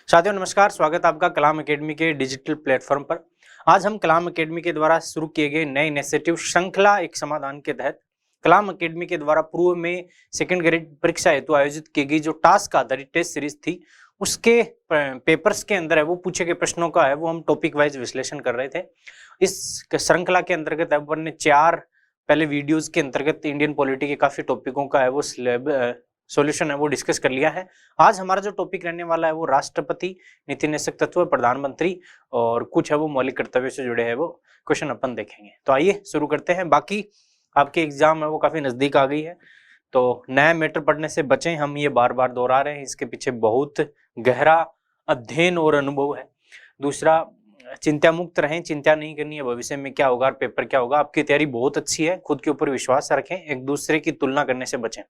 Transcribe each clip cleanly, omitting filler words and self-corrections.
साथियों नमस्कार, स्वागत है आपका कलाम एकेडमी के डिजिटल प्लेटफॉर्म पर। आज हम कलाम एकेडमी के द्वारा शुरू किए गए नए इनिशिएटिव श्रृंखला एक समाधान के तहत कलाम एकेडमी के द्वारा पूर्व में सेकंड ग्रेड परीक्षा हेतु आयोजित की गई जो टास्क आधारित टेस्ट सीरीज थी उसके पेपर्स के अंदर है वो पूछे गए प्रश्नों का है वो हम टॉपिक वाइज विश्लेषण कर रहे थे। इस श्रृंखला के अंतर्गत अपन ने 4 पहले वीडियोज के अंतर्गत इंडियन पॉलिटी के काफी टॉपिकों का है वो सॉल्यूशन है वो डिस्कस कर लिया है। आज हमारा जो टॉपिक रहने वाला है वो राष्ट्रपति, नीति नियंत्रक तत्व, प्रधानमंत्री और कुछ है वो मौलिक कर्तव्य से जुड़े हैं वो क्वेश्चन अपन देखेंगे। तो आइए शुरू करते हैं। बाकी आपके एग्जाम है वो काफी नजदीक आ गई है तो नया मैटर पढ़ने से बचें, हम ये बार बार दोहरा रहे हैं, इसके पीछे बहुत गहरा अध्ययन और अनुभव है। दूसरा, चिंता मुक्त रहें, चिंता नहीं करनी है भविष्य में क्या होगा और पेपर क्या होगा। आपकी तैयारी बहुत अच्छी है, खुद के ऊपर विश्वास रखें, एक दूसरे की तुलना करने से बचें।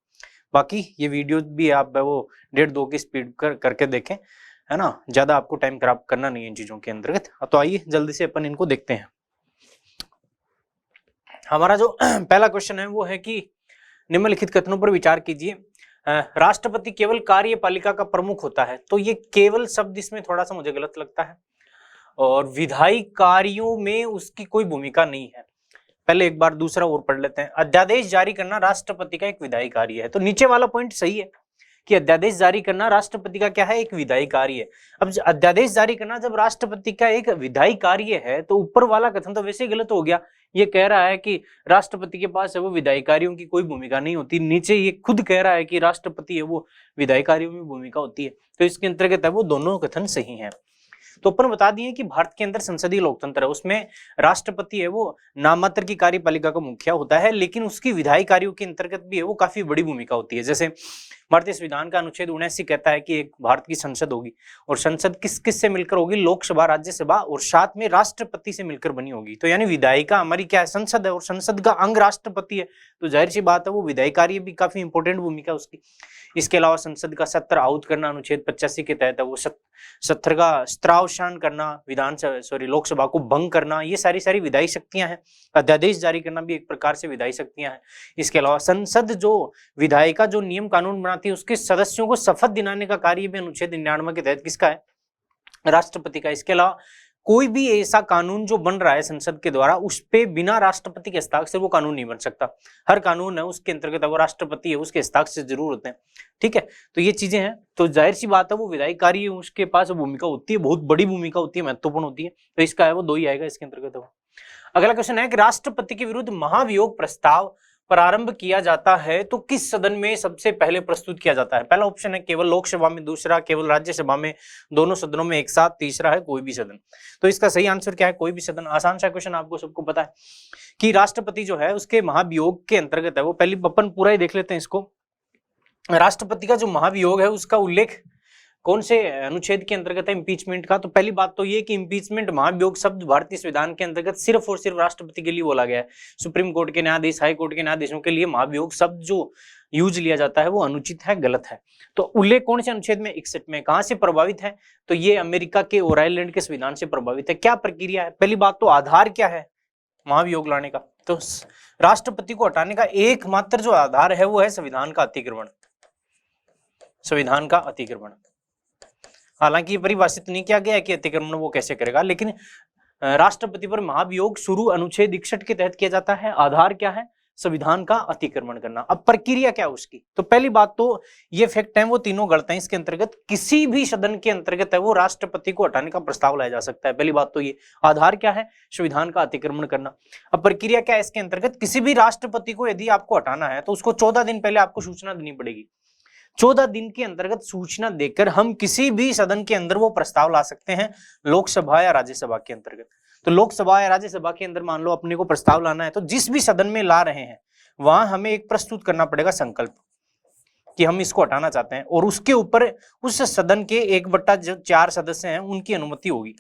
बाकी ये वीडियो भी आप वो 1.5-2 की स्पीड करके देखें, है ना, ज्यादा आपको टाइम खराब करना नहीं है इन चीजों के अंतर्गत। तो आइए जल्दी से अपन इनको देखते हैं। हमारा जो पहला क्वेश्चन है वो है कि निम्नलिखित कथनों पर विचार कीजिए। राष्ट्रपति केवल कार्यपालिका का प्रमुख होता है, तो ये केवल शब्द इसमें थोड़ा सा मुझे गलत लगता है और विधायी कार्यों में उसकी कोई भूमिका नहीं है। पहले एक बार दूसरा और पढ़ लेते हैं। अध्यादेश जारी करना राष्ट्रपति का एक विधायी कार्य है, तो नीचे वाला पॉइंट सही है कि अध्यादेश जारी करना राष्ट्रपति का क्या है, एक विधायी कार्य है। अब अध्यादेश जारी करना जब राष्ट्रपति का एक विधायी कार्य है तो ऊपर वाला कथन तो वैसे ही गलत हो गया। ये कह रहा है कि राष्ट्रपति के पास है वो विधायी कार्यों की कोई भूमिका नहीं होती, नीचे ये खुद कह रहा है कि राष्ट्रपति है वो विधायी कार्यों में भूमिका होती है, तो इसके अंतर्गत है वो दोनों कथन सही है। तो अपन बता दिए कि भारत के अंदर संसदीय लोकतंत्र है, उसमें राष्ट्रपति है वो नाममात्र की कार्यपालिका का मुखिया होता है, लेकिन उसकी विधायी कार्यों के अंतर्गत भी है वो काफी बड़ी भूमिका होती है। जैसे भारतीय संविधान का अनुच्छेद 79 कहता है कि एक भारत की संसद होगी और संसद किस किस से मिलकर होगी, लोकसभा, राज्यसभा और साथ में राष्ट्रपति से मिलकर बनी होगी। तो यानी विधायिका हमारी क्या है, संसद है, और संसद का अंग राष्ट्रपति है, तो जाहिर सी बात है वो विधायी कार्य भी काफी इंपॉर्टेंट भूमिका उसकी। इसके अलावा संसद का सत्र आहूत करना अनुच्छेद 85 के तहत है वो सत्र का स्त्रावसान करना, लोकसभा को भंग करना, ये सारी विधायी शक्तियां हैं। अध्यादेश जारी करना भी एक प्रकार से विधायी शक्तियां हैं। इसके अलावा संसद जो विधायिका जो नियम कानून बनाती है उसके सदस्यों को शपथ दिलाने का कार्य भी अनुच्छेद 99 के तहत किसका है, राष्ट्रपति का। इसके अलावा कोई भी ऐसा कानून जो बन रहा है संसद के द्वारा उस पे बिना राष्ट्रपति के हस्ताक्षर वो कानून नहीं बन सकता। हर कानून है उसके अंतर्गत वो राष्ट्रपति है उसके हस्ताक्षर जरूर होते हैं, ठीक है। तो ये चीजें हैं, तो जाहिर सी बात है वो विधायी कार्य उसके पास भूमिका होती है, बहुत बड़ी भूमिका होती है, महत्वपूर्ण होती है, तो इसका है वो 2 ही आएगा इसके अंतर्गत। अगला क्वेश्चन है कि राष्ट्रपति के विरुद्ध महाभियोग प्रस्ताव प्रारंभ किया जाता है तो किस सदन में सबसे पहले प्रस्तुत किया जाता है। पहला ऑप्शन है केवल लोकसभा में, दूसरा केवल राज्यसभा में, दोनों सदनों में एक साथ, तीसरा है कोई भी सदन। तो इसका सही आंसर क्या है, कोई भी सदन। आसान सा क्वेश्चन, आपको सबको पता है कि राष्ट्रपति जो है उसके महाभियोग के अंतर्गत है वो, पहले अपन पूरा ही देख लेते हैं इसको। राष्ट्रपति का जो महाभियोग है उसका उल्लेख कौन से अनुच्छेद के अंतर्गत है, इंपीचमेंट का। तो पहली बात तो ये कि इंपीचमेंट महाभियोग शब्द भारतीय संविधान के अंतर्गत सिर्फ और सिर्फ राष्ट्रपति के लिए बोला गया है। सुप्रीम कोर्ट के न्यायाधीश, हाई कोर्ट के न्यायाधीशों के लिए महाभियोग शब्द जो यूज लिया जाता है वो अनुचित है, गलत है। तो उल्लेख कौन से अनुच्छेद में, 61 में। कहां से प्रभावित है, तो ये अमेरिका के और आयरलैंड के संविधान से प्रभावित है। क्या प्रक्रिया है, पहली बात तो आधार क्या है महाभियोग लाने का, तो राष्ट्रपति को हटाने का एकमात्र जो आधार है वो है संविधान का अतिक्रमण, संविधान का अतिक्रमण। हालांकि परिभाषित नहीं किया गया है कि अतिक्रमण वो कैसे करेगा, लेकिन राष्ट्रपति पर महाभियोग शुरू अनुच्छेद 61 के तहत किया जाता है। आधार क्या है, संविधान का अतिक्रमण करना। अब प्रक्रिया क्या है उसकी, तो पहली बात तो ये फैक्ट है वो तीनों गलत हैं। इसके अंतर्गत किसी भी सदन के अंतर्गत है वो राष्ट्रपति को हटाने का प्रस्ताव लाया जा सकता है। पहली बात तो ये, आधार क्या है, संविधान का अतिक्रमण करना। अब प्रक्रिया क्या है इसके अंतर्गत, किसी भी राष्ट्रपति को यदि आपको हटाना है तो उसको 14 दिन पहले आपको सूचना देनी पड़ेगी। 14 दिन के अंतर्गत सूचना देकर हम किसी भी सदन के अंदर वो प्रस्ताव ला सकते हैं, लोकसभा या राज्यसभा के अंतर्गत। तो लोकसभा या राज्यसभा के अंदर मान लो अपने को प्रस्ताव लाना है तो जिस भी सदन में ला रहे हैं वहां हमें एक प्रस्तुत करना पड़ेगा संकल्प कि हम इसको हटाना चाहते हैं, और उसके ऊपर उस सदन के 1/4 सदस्य हैं उनकी अनुमति होगी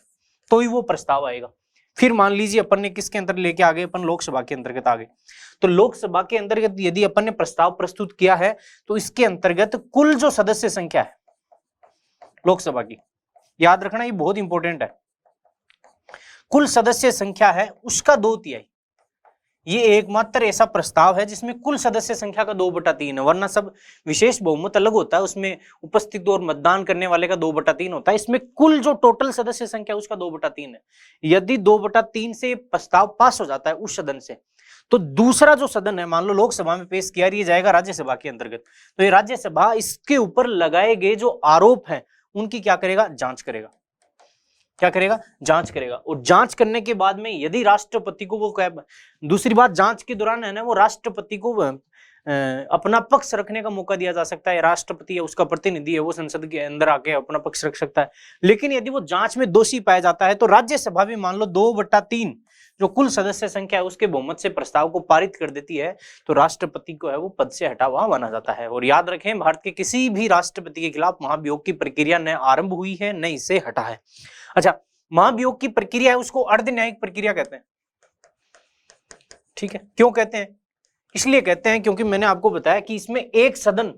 तो ही वो प्रस्ताव आएगा। फिर मान लीजिए अपन ने किसके अंदर लेके आ गए, अपन लोकसभा के अंतर्गत आ गए, तो लोकसभा के अंतर्गत यदि अपन ने प्रस्ताव प्रस्तुत किया है तो इसके अंतर्गत कुल जो सदस्य संख्या है लोकसभा की, याद रखना ये बहुत इंपॉर्टेंट है, कुल सदस्य संख्या है उसका 2/3, ये एकमात्र ऐसा प्रस्ताव है जिसमें कुल सदस्य संख्या का 2/3 है, वरना सब विशेष बहुमत अलग होता है, उसमें उपस्थित और मतदान करने वाले का 2/3 होता है। इसमें कुल जो टोटल सदस्य संख्या उसका 2/3 है। यदि 2/3 से प्रस्ताव पास हो जाता है उस सदन से, तो दूसरा जो सदन है, मान लो लोकसभा में पेश किया, ये जाएगा राज्यसभा के अंतर्गत, तो ये राज्यसभा इसके ऊपर लगाए गए जो आरोप हैं उनकी क्या करेगा, जांच करेगा। क्या करेगा, जांच करेगा। और जांच करने के बाद में यदि राष्ट्रपति को वो दूसरी बात, जांच के दौरान है ना, वो राष्ट्रपति को अपना पक्ष रखने का मौका दिया जा सकता है। राष्ट्रपति है, उसका प्रतिनिधि है, वो संसद के अंदर आके अपना पक्ष रख सकता है। लेकिन यदि वो जांच में दोषी पाया जाता है तो राज्यसभा भी मान लो 2/3 जो कुल सदस्य संख्या है उसके बहुमत से प्रस्ताव को पारित कर देती है, तो राष्ट्रपति को है वो पद से हटा हुआ माना जाता है। और याद रखें, भारत के किसी भी राष्ट्रपति के खिलाफ महाभियोग की प्रक्रिया न आरंभ हुई है न इसे हटा है। अच्छा, महाभियोग की प्रक्रिया है उसको अर्धन्यायिक प्रक्रिया कहते हैं। ठीक है, क्यों कहते हैं? इसलिए कहते हैं क्योंकि मैंने आपको बताया कि इसमें एक सदन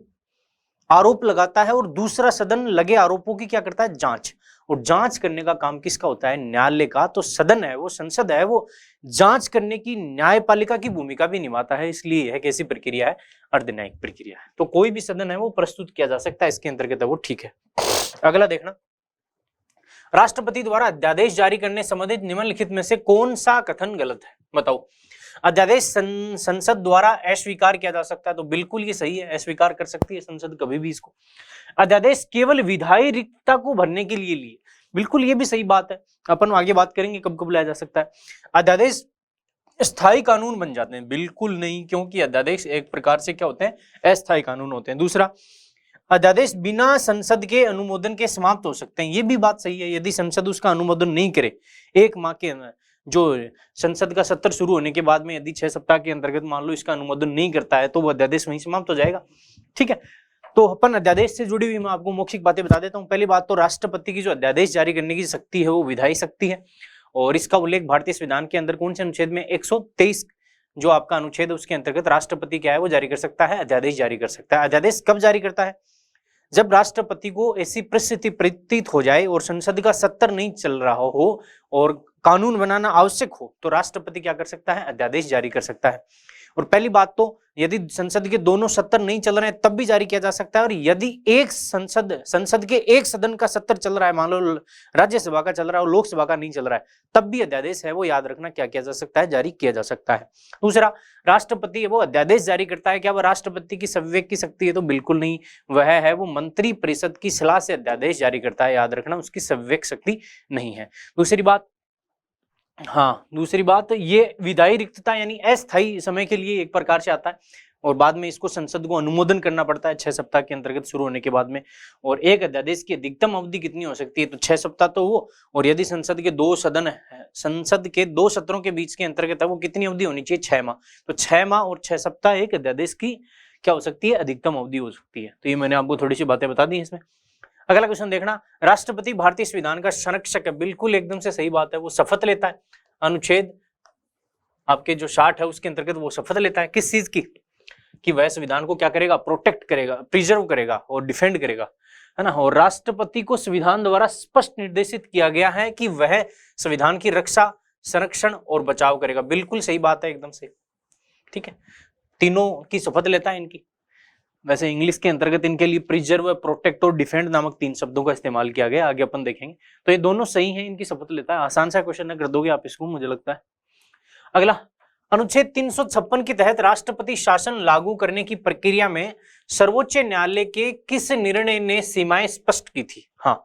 आरोप लगाता है और दूसरा सदन लगे आरोपों की क्या करता है, जांच। और जांच करने का काम किसका होता है, न्यायालय का। तो सदन है वो, संसद है वो, जांच करने की न्यायपालिका की भूमिका भी निभाता है। इसलिए यह कैसी प्रक्रिया है, अर्धन्यायिक प्रक्रिया है। तो कोई भी सदन है वो प्रस्तुत किया जा सकता है इसके अंतर्गत है वो। ठीक है, अगला देखना, राष्ट्रपति द्वारा अध्यादेश जारी करने संबंधित निम्नलिखित में से कौन सा कथन गलत है, बताओ। अध्यादेश संसद द्वारा अस्वीकार किया जा सकता है, तो बिल्कुल ये सही है, अस्वीकार कर सकती है संसद कभी भी इसको। अध्यादेश केवल विधायी रिक्तता को भरने के लिए, बिल्कुल ये भी सही बात है। अपन आगे बात करेंगे कब कब लाया जा सकता है। अध्यादेश स्थायी कानून बन जाते हैं, बिल्कुल नहीं, क्योंकि अध्यादेश एक प्रकार से क्या होते हैं, अस्थायी कानून होते हैं। दूसरा, अध्यादेश बिना संसद के अनुमोदन के समाप्त हो सकते हैं, ये भी बात सही है। यदि संसद उसका अनुमोदन नहीं करे, 1 माह के जो संसद का सत्र शुरू होने के बाद में यदि 6 सप्ताह के अंतर्गत मान लो इसका अनुमोदन नहीं करता है, तो वो अध्यादेश वहीं समाप्त हो जाएगा। ठीक है, तो अपन अध्यादेश से जुड़ी हुई मैं आपको मौखिक बातें बता देता हूँ। पहली बात तो राष्ट्रपति की जो अध्यादेश जारी करने की शक्ति है वो विधायी शक्ति है, और इसका उल्लेख भारतीय संविधान के अंदर कौन से अनुच्छेद में, 123 जो आपका अनुच्छेद है उसके अंतर्गत राष्ट्रपति क्या है वो जारी कर सकता है, अध्यादेश जारी कर सकता है। अध्यादेश कब जारी करता है, जब राष्ट्रपति को ऐसी परिस्थिति प्रतीत हो जाए और संसद का सत्र नहीं चल रहा हो और कानून बनाना आवश्यक हो, तो राष्ट्रपति क्या कर सकता है, अध्यादेश जारी कर सकता है। और पहली बात तो यदि संसद के दोनों सत्र नहीं चल रहे हैं तब भी जारी किया जा सकता है, और यदि एक संसद के एक सदन का सत्र चल रहा है, मान लो राज्यसभा का चल रहा है और लोकसभा का नहीं चल रहा है, तब भी अध्यादेश है वो याद रखना क्या किया जा सकता है, जारी किया जा सकता है। दूसरा, राष्ट्रपति है वो अध्यादेश जारी करता है, क्या वह राष्ट्रपति की संवेग की शक्ति है, तो बिल्कुल नहीं, वह है वो मंत्री परिषद की सलाह से अध्यादेश जारी करता है, याद रखना उसकी संवेग शक्ति नहीं है। दूसरी बात, हाँ दूसरी बात, ये विधायी रिक्तता यानी अस्थायी समय के लिए एक प्रकार से आता है, और बाद में इसको संसद को अनुमोदन करना पड़ता है 6 सप्ताह के अंतर्गत शुरू होने के बाद में। और एक अध्यादेश की अधिकतम अवधि कितनी हो सकती है, तो 6 सप्ताह तो वो, और यदि संसद के 2 सदन है, संसद के 2 सत्रों के बीच के अंतर्गत है वो कितनी अवधि होनी चाहिए, 6 माह। तो 6 माह और 6 सप्ताह एक अध्यादेश की क्या हो सकती है, अधिकतम अवधि हो सकती है। तो ये मैंने आपको थोड़ी सी बातें बता दी इसमें। अगला क्वेश्चन देखना, राष्ट्रपति भारतीय संविधान का संरक्षक है, बिल्कुल एकदम से सही बात है, वो शपथ लेता है, अनुच्छेद आपके जो 60 है उसके अंतर्गत वो शपथ लेता है, किस चीज की, कि वह संविधान को क्या करेगा, प्रोटेक्ट करेगा, प्रिजर्व करेगा और डिफेंड करेगा, है ना। और राष्ट्रपति को संविधान द्वारा स्पष्ट निर्देशित किया गया है कि वह संविधान की रक्षा, संरक्षण और बचाव करेगा, बिल्कुल सही बात है, एकदम से ठीक है। तीनों की शपथ लेता है इनकी। वैसे इंग्लिश के अंतर्गत इनके लिए प्रिजर्व, प्रोटेक्ट और डिफेंड नामक 3 शब्दों का इस्तेमाल किया गया, आगे अपन देखेंगे। तो ये दोनों सही हैं, इनकी शपथ लेता है। आसान सा क्वेश्चन है, कर दोगे आप इसको, मुझे लगता है। अगला, अनुच्छेद 356 के तहत राष्ट्रपति शासन लागू करने की प्रक्रिया में सर्वोच्च न्यायालय के किस निर्णय ने सीमाएं स्पष्ट की थी। हाँ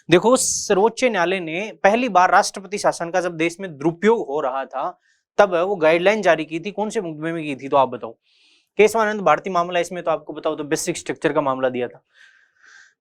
देखो, सर्वोच्च न्यायालय ने पहली बार राष्ट्रपति शासन का जब देश में दुरुपयोग हो रहा था तब वो गाइडलाइन जारी की थी, कौन से मुकदमे में की थी, तो आप बताओ। केशवानंद भारती मामला, इसमें तो आपको बताओ तो बेसिक स्ट्रक्चर का मामला दिया था।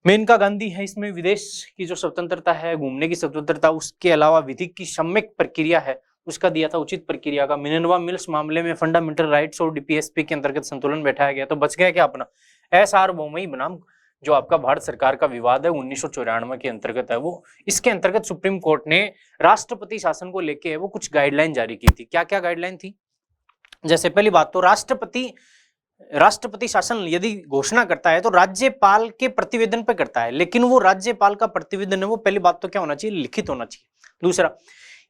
मेनका गांधी है, इसमें विदेश की जो स्वतंत्रता है, घूमने की स्वतंत्रता, उसके अलावा विधिक की सम्यक प्रक्रिया है उसका दिया था, उचित प्रक्रिया का। मिनर्वा मिल्स मामले में फंडामेंटल राइट्स और डीपीएसपी के अंतर्गत संतुलन बैठाया गया, तो बच गया क्या अपना सार्वभौमिक बनाम जो आपका भारत सरकार का विवाद है 1994 के अंतर्गत है वो। इसके अंतर्गत सुप्रीम कोर्ट ने राष्ट्रपति शासन को लेके वो कुछ गाइडलाइन जारी की थी। क्या क्या गाइडलाइन थी, जैसे पहली बात तो राष्ट्रपति शासन यदि घोषणा करता है तो राज्यपाल के प्रतिवेदन पे करता है, लेकिन वो राज्यपाल का प्रतिवेदन है वो पहली बात तो क्या होना चाहिए, लिखित होना चाहिए। दूसरा,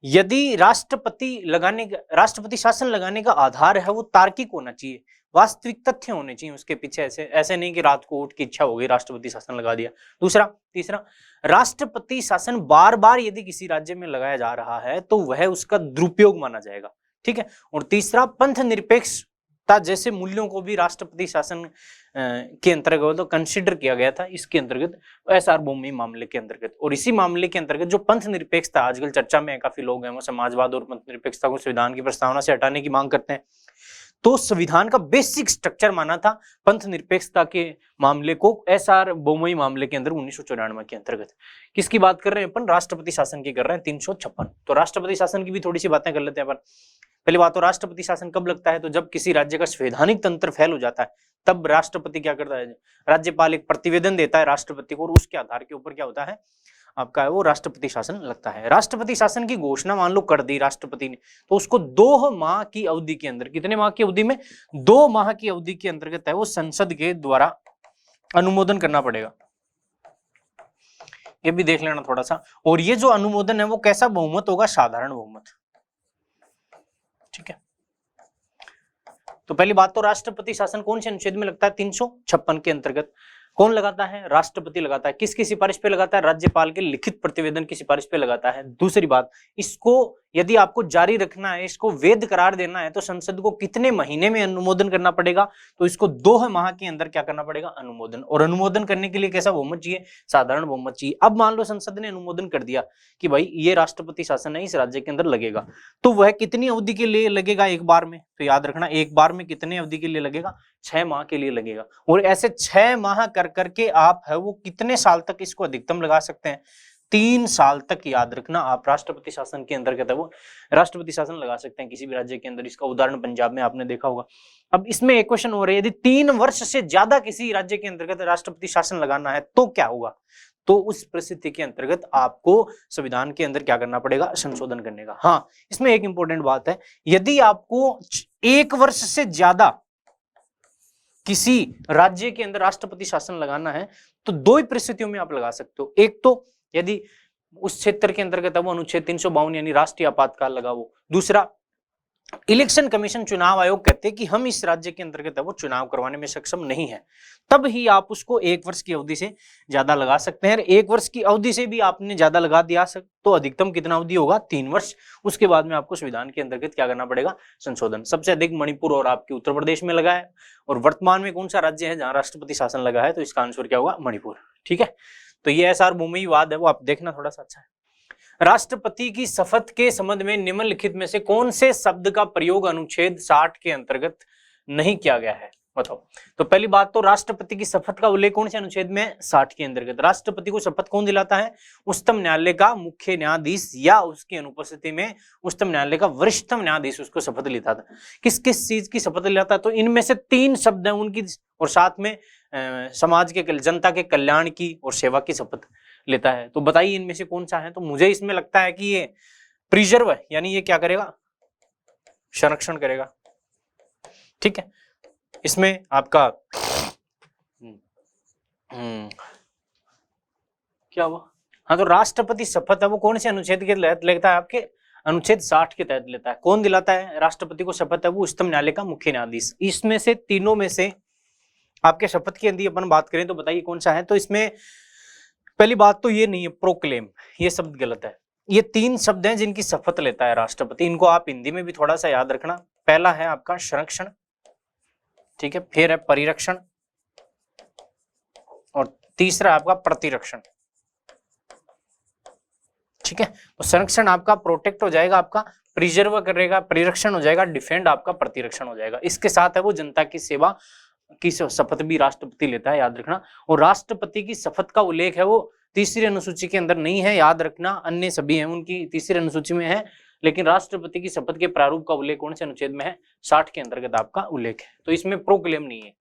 यदि राष्ट्रपति शासन लगाने का आधार है वो तार्किक होना चाहिए, वास्तविक तथ्य होने चाहिए उसके पीछे, ऐसे नहीं कि रात को उठ की इच्छा हो गई राष्ट्रपति शासन लगा दिया। तीसरा, राष्ट्रपति शासन बार बार यदि किसी राज्य में लगाया जा रहा है तो वह उसका दुरुपयोग माना जाएगा, ठीक है। और तीसरा, पंथ निरपेक्षता जैसे मूल्यों को भी राष्ट्रपति शासन के अंतर्गत तो कंसिडर किया गया था इसके अंतर्गत, एसआर बोमई मामले के अंतर्गत। और इसी मामले के अंतर्गत जो पंथ निरपेक्षता आजकल चर्चा में है, काफी लोग हैं वो समाजवाद और पंथ निरपेक्षता को संविधान की प्रस्तावना से हटाने की मांग करते हैं, तो संविधान का बेसिक स्ट्रक्चर माना था पंथ निरपेक्षता के मामले को एसआर बोमई मामले के अंदर 1994 के अंतर्गत। किसकी बात कर रहे हैं अपन? राष्ट्रपति शासन की कर रहे हैं, 356। तो राष्ट्रपति शासन की भी थोड़ी सी बातें कर लेते हैं अपन। पहली बात तो राष्ट्रपति शासन कब लगता है? तो जब किसी राज्य का संवैधानिक तंत्र फेल हो जाता है तब राष्ट्रपति क्या करता है? राज्यपाल एक प्रतिवेदन देता है राष्ट्रपति को और उसके आधार के ऊपर क्या होता है आपका, वो राष्ट्रपति शासन लगता है। राष्ट्रपति शासन की घोषणा मान लो कर दी राष्ट्रपति ने, तो उसको 2 माह की अवधि के अंदर, कितने माह की अवधि में? 2 माह की अवधि के अंतर्गत है वो संसद के द्वारा अनुमोदन करना पड़ेगा। ये भी देख लेना थोड़ा सा। और ये जो अनुमोदन है वो कैसा बहुमत होगा? साधारण बहुमत, ठीक है। तो पहली बात तो राष्ट्रपति शासन कौन से अनुच्छेद में लगता है? 356 के अंतर्गत। कौन लगाता है? राष्ट्रपति लगाता है। किसकी सिफारिश पे लगाता है? राज्यपाल के लिखित प्रतिवेदन की सिफारिश पे लगाता है। दूसरी बात, इसको यदि आपको जारी रखना है, इसको वैध करार देना है, तो संसद को कितने महीने में अनुमोदन करना पड़ेगा? तो इसको 2 माह के अंदर क्या करना पड़ेगा? अनुमोदन। और अनुमोदन करने के लिए कैसा बहुमत चाहिए? साधारण बहुमत चाहिए। अब मान लो संसद ने अनुमोदन कर दिया कि भाई ये राष्ट्रपति शासन है, इस राज्य के अंदर लगेगा, तो वह कितनी अवधि के लिए लगेगा? एक बार में। तो याद रखना, एक बार में कितने अवधि के लिए लगेगा? 6 माह के लिए लगेगा। और ऐसे 6 माह कर करके आप है वो कितने साल तक इसको अधिकतम लगा सकते हैं? 3 साल तक, याद रखना, आप राष्ट्रपति शासन के अंतर्गत है वो राष्ट्रपति शासन लगा सकते हैं किसी भी राज्य के अंदर। इसका उदाहरण पंजाब में आपने देखा होगा। अब इसमें एक क्वेश्चन हो रहा है, यदि 3 वर्ष से ज्यादा किसी राज्य के अंतर्गत राष्ट्रपति शासन लगाना है तो क्या होगा? तो उस परिस्थिति के अंतर्गत आपको संविधान के अंदर क्या करना पड़ेगा? संशोधन करने का। हाँ, इसमें एक इंपॉर्टेंट बात है, यदि आपको 1 वर्ष से ज्यादा किसी राज्य के अंदर राष्ट्रपति शासन लगाना है तो 2 ही परिस्थितियों में आप लगा सकते हो। एक तो यदि उस क्षेत्र के अंतर्गत वो अनुच्छेद 352 यानी राष्ट्रीय आपातकाल लगा वो। दूसरा, इलेक्शन कमीशन, चुनाव आयोग कहते हैं कि हम इस राज्य के अंतर्गत वो चुनाव करवाने में सक्षम नहीं है, तब ही आप उसको 1 वर्ष की अवधि से ज्यादा लगा सकते हैं। 1 वर्ष की अवधि से भी आपने ज्यादा लगा दिया तो अधिकतम कितना अवधि होगा? 3 वर्ष। उसके बाद में आपको संविधान के अंतर्गत क्या करना पड़ेगा? संशोधन। सबसे अधिक मणिपुर और आपके उत्तर प्रदेश में लगा है। और वर्तमान में कौन सा राज्य है जहां राष्ट्रपति शासन लगा है? तो इसका आंसर क्या होगा? मणिपुर, ठीक है। तो ये एसआर बोमई वाद है वो आप देखना थोड़ा सा अच्छा है। राष्ट्रपति की शपथ के संबंध में निम्नलिखित में से कौन से शब्द का प्रयोग अनुच्छेद 60 के अंतर्गत नहीं किया गया है? बताओ। तो पहली बात तो राष्ट्रपति की शपथ का उल्लेख कौन से अनुच्छेद में? 60 के अंतर्गत। राष्ट्रपति को शपथ कौन दिलाता है? उच्चतम न्यायालय का मुख्य न्यायाधीश या उसकी अनुपस्थिति में उच्चतम न्यायालय का वरिष्ठतम न्यायाधीश उसको शपथ दिलाता था। किस किस चीज की शपथ दिलाता? तो इनमें से 3 शब्द हैं उनकी, और साथ में समाज के, जनता के कल्याण की और सेवा की शपथ लेता है। तो बताइए इनमें से कौन सा है? तो मुझे इसमें लगता है कि ये प्रिजर्व है, यानी ये क्या करेगा? संरक्षण करेगा, ठीक है। इसमें आपका क्या हुआ? हाँ, तो राष्ट्रपति शपथ है वो कौन से अनुच्छेद के तहत लेता है? आपके अनुच्छेद 60 के तहत लेता है। कौन दिलाता है राष्ट्रपति को शपथ? है वो उच्चतम न्यायालय का मुख्य न्यायाधीश। इसमें से तीनों में से आपके शपथ की यदि अपन बात करें तो बताइए कौन सा है? तो इसमें पहली बात तो ये नहीं है प्रोक्लेम, ये शब्द गलत है। ये 3 शब्द हैं जिनकी शपथ लेता है राष्ट्रपति। इनको आप हिंदी में भी थोड़ा सा याद रखना। पहला है आपका संरक्षण, ठीक है, फिर है परिरक्षण, और तीसरा आपका प्रतिरक्षण, ठीक है। तो संरक्षण आपका प्रोटेक्ट हो जाएगा, आपका प्रिजर्व करेगा, परिरक्षण हो जाएगा, डिफेंड आपका प्रतिरक्षण हो जाएगा। इसके साथ है वो जनता की सेवा की शपथ भी राष्ट्रपति लेता है, याद रखना। और राष्ट्रपति की शपथ का उल्लेख है वो 3री अनुसूची के अंदर नहीं है, याद रखना। अन्य सभी हैं उनकी 3री अनुसूची में है, लेकिन राष्ट्रपति की शपथ के प्रारूप का उल्लेख कौन से अनुच्छेद में है? 60 के अंतर्गत आपका उल्लेख है। तो इसमें प्रोक्लेम नहीं है।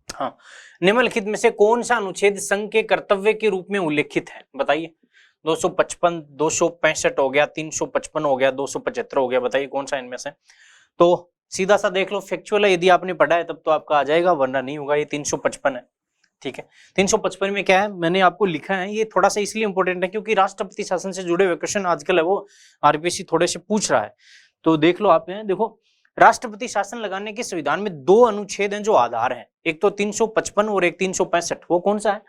हाँ, निम्नलिखित में से कौन सा अनुच्छेद संघ के कर्तव्य के रूप में उल्लेखित है? बताइए। 255, 265 हो गया, 355 हो गया, 275 हो गया, बताइए कौन सा इनमें से? तो सीधा सा देख लो, फैक्चुअल है, यदि आपने पढ़ा है तब तो आपका आ जाएगा, वरना नहीं होगा। ये 355 है, ठीक है। 355 में क्या है, मैंने आपको लिखा है, ये थोड़ा सा इसलिए इंपॉर्टेंट है क्योंकि राष्ट्रपति शासन से जुड़े हुए क्वेश्चन आजकल है वो आरपीएससी थोड़े से पूछ रहा है। तो देख लो आप, देखो राष्ट्रपति शासन लगाने के संविधान में 2 अनुच्छेद हैं जो आधार हैं, एक तो 355 और एक 365। वो कौन सा है?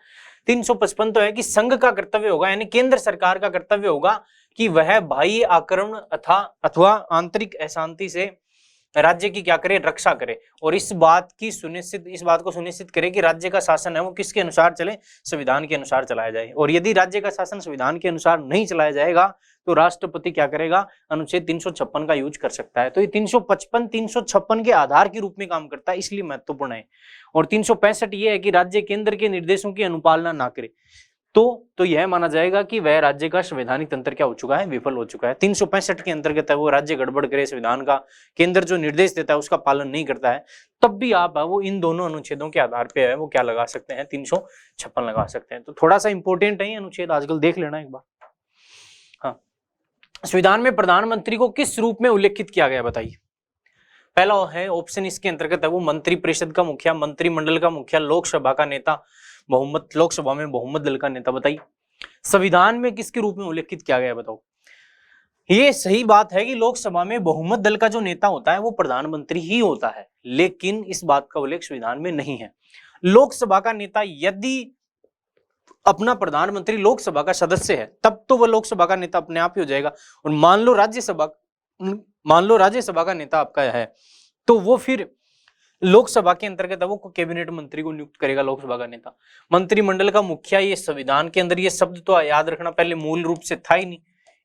355 तो है कि संघ का कर्तव्य होगा, यानी केंद्र सरकार का कर्तव्य होगा कि वह बाह्य आक्रमण अथवा आंतरिक अशांति से राज्य की क्या करे, रक्षा करे, और इस बात को सुनिश्चित करे कि राज्य का शासन है वो किसके अनुसार चले, संविधान के अनुसार चलाया जाए। और यदि राज्य का शासन संविधान के अनुसार नहीं चलाया जाएगा तो राष्ट्रपति क्या करेगा, अनुच्छेद 356 का यूज कर सकता है। तो ये 355 356 के आधार के रूप में काम करता है, इसलिए महत्वपूर्ण है। और 365 ये है कि राज्य केंद्र के निर्देशों की अनुपालना ना करे, तो यह माना जाएगा कि वह राज्य का संवैधानिक तंत्र क्या हो चुका है, विफल हो चुका है। 365 के अंतर्गत है वो राज्य गड़बड़ करे, संविधान का केंद्र जो निर्देश देता है उसका पालन नहीं करता है, तब भी आप वो इन दोनों अनुच्छेदों के आधार पे है वो क्या लगा सकते हैं, 356 लगा सकते हैं। तो थोड़ा सा इंपॉर्टेंट है ये अनुच्छेद, आजकल देख लेना एक बार। हाँ, संविधान में प्रधानमंत्री को किस रूप में उल्लेखित किया गया बताइए। पहला है ऑप्शन इसके अंतर्गत है वो मंत्री परिषद का मुखिया, मंत्रिमंडल का मुखिया, लोकसभा का नेता, बहुमत, लोकसभा में बहुमत दल का नेता। बताइए संविधान में किसके रूप में उल्लेखित किया गया, बताओ। ये सही बात है कि लोकसभा में बहुमत दल का जो नेता होता है वो प्रधानमंत्री ही होता है, लेकिन इस बात का उल्लेख संविधान में नहीं है। लोकसभा का नेता यदि अपना प्रधानमंत्री लोकसभा का सदस्य है तब तो वह लोकसभा का नेता अपने आप ही हो जाएगा। और मान लो राज्यसभा का नेता आपका है तो वो फिर लोकसभा के अंतर्गत वो कैबिनेट मंत्री को नियुक्त करेगा लोकसभा का नेता। मंत्रिमंडल का मुखिया, ये संविधान के अंदर ये शब्द तो याद रखना पहले मूल रूप से था ही नहीं,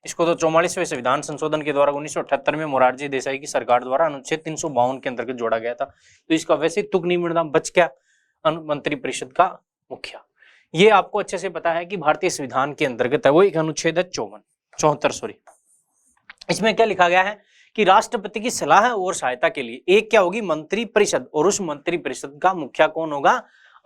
इसको तो 44वें संविधान संशोधन के द्वारा 1978 में मोरारजी देसाई की सरकार द्वारा अनुच्छेद 352 के अंतर्गत जोड़ा गया था। तो इसका वैसे तुक नहीं मिलता, बच क्या मंत्री परिषद का मुखिया। ये आपको अच्छे से पता है कि भारतीय संविधान के अंतर्गत है वो एक अनुच्छेद है 74। इसमें क्या लिखा गया है कि राष्ट्रपति की सलाह और सहायता के लिए एक क्या होगी, मंत्री परिषद, और उस मंत्री परिषद का मुखिया कौन होगा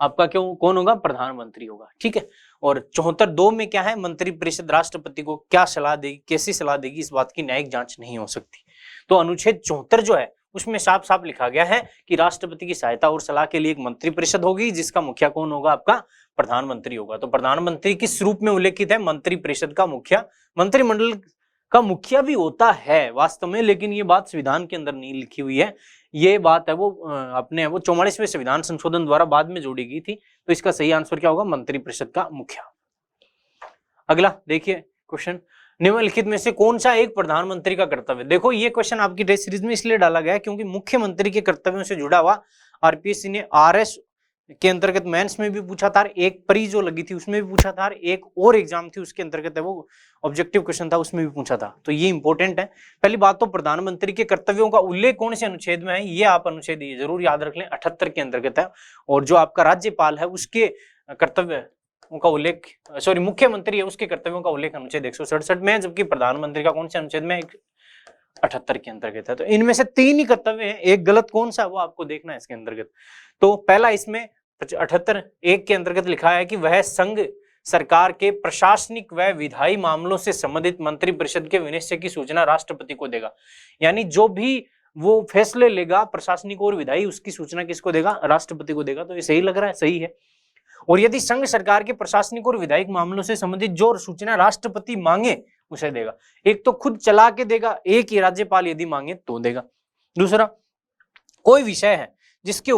आपका, कौन होगा, प्रधानमंत्री होगा। ठीक है। और 74(2) में क्या है, मंत्री परिषद राष्ट्रपति को क्या सलाह देगी, कैसी सलाह देगी, इस बात की न्यायिक जांच नहीं हो सकती। तो अनुच्छेद 74 जो है उसमें साफ साफ लिखा गया है कि राष्ट्रपति की सहायता और सलाह के लिए एक मंत्री परिषद होगी जिसका मुखिया कौन होगा, आपका प्रधानमंत्री होगा। तो प्रधानमंत्री किस रूप में उल्लेखित है, मंत्री परिषद का मुखिया। मंत्रिमंडल का मुखिया भी होता है वास्तव में, लेकिन ये बात संविधान के अंदर नहीं लिखी हुई है। ये बात है वो अपने वो 44वें संविधान संशोधन द्वारा बाद में जोड़ी गई थी। तो इसका सही आंसर क्या होगा, मंत्री परिषद का मुखिया। अगला देखिए क्वेश्चन, निम्नलिखित में से कौन सा एक प्रधानमंत्री का कर्तव्य। देखो ये क्वेश्चन आपकी टेस्ट सीरीज में इसलिए डाला गया है क्योंकि मुख्यमंत्री के कर्तव्यों से जुड़ा हुआ आरपीएससी ने आरएस के अंतर्गत मेंस में भी पूछा था, एक परी जो लगी थी उसमें भी पूछा था, एक और एग्जाम थी उसके अंतर्गत है वो ऑब्जेक्टिव क्वेश्चन था उसमें भी पूछा था। तो ये इंपॉर्टेंट है। पहली बात तो प्रधानमंत्री के कर्तव्यों का उल्लेख कौन से अनुच्छेद में है, ये आप अनुच्छेद ये जरूर याद रख लें, 78 के अंतर्गत है। और जो आपका राज्यपाल है उसके कर्तव्य का उल्लेख, सॉरी मुख्यमंत्री है उसके कर्तव्यों का उल्लेख अनुच्छेद 167 में है, जबकि प्रधानमंत्री का कौन से अनुच्छेद में, 78 के अंतर्गत है। तो इनमें से 3 ही कर्तव्य हैं, एक गलत कौन सा वो आपको देखना है इसके अंतर्गत। तो पहला इसमें 78(1) के अंतर्गत लिखा है कि वह संघ सरकार के प्रशासनिक व विधायी मामलों से संबंधित मंत्री परिषद के विनिश्चय की सूचना राष्ट्रपति को देगा। यानी जो भी वो फैसले लेगा प्रशासनिक और विधायी, उसकी सूचना किसको देगा, राष्ट्रपति को देगा। तो ये सही लग रहा है, सही है। और यदि संघ सरकार के प्रशासनिक और विधायिक मामलों से संबंधित जो सूचना राष्ट्रपति मांगे उसे देगा। एक तो खुद चला के देगा, एक ही राज्यपाल यदि मांगे तो देगा। दूसरा, कोई विषय है जिसके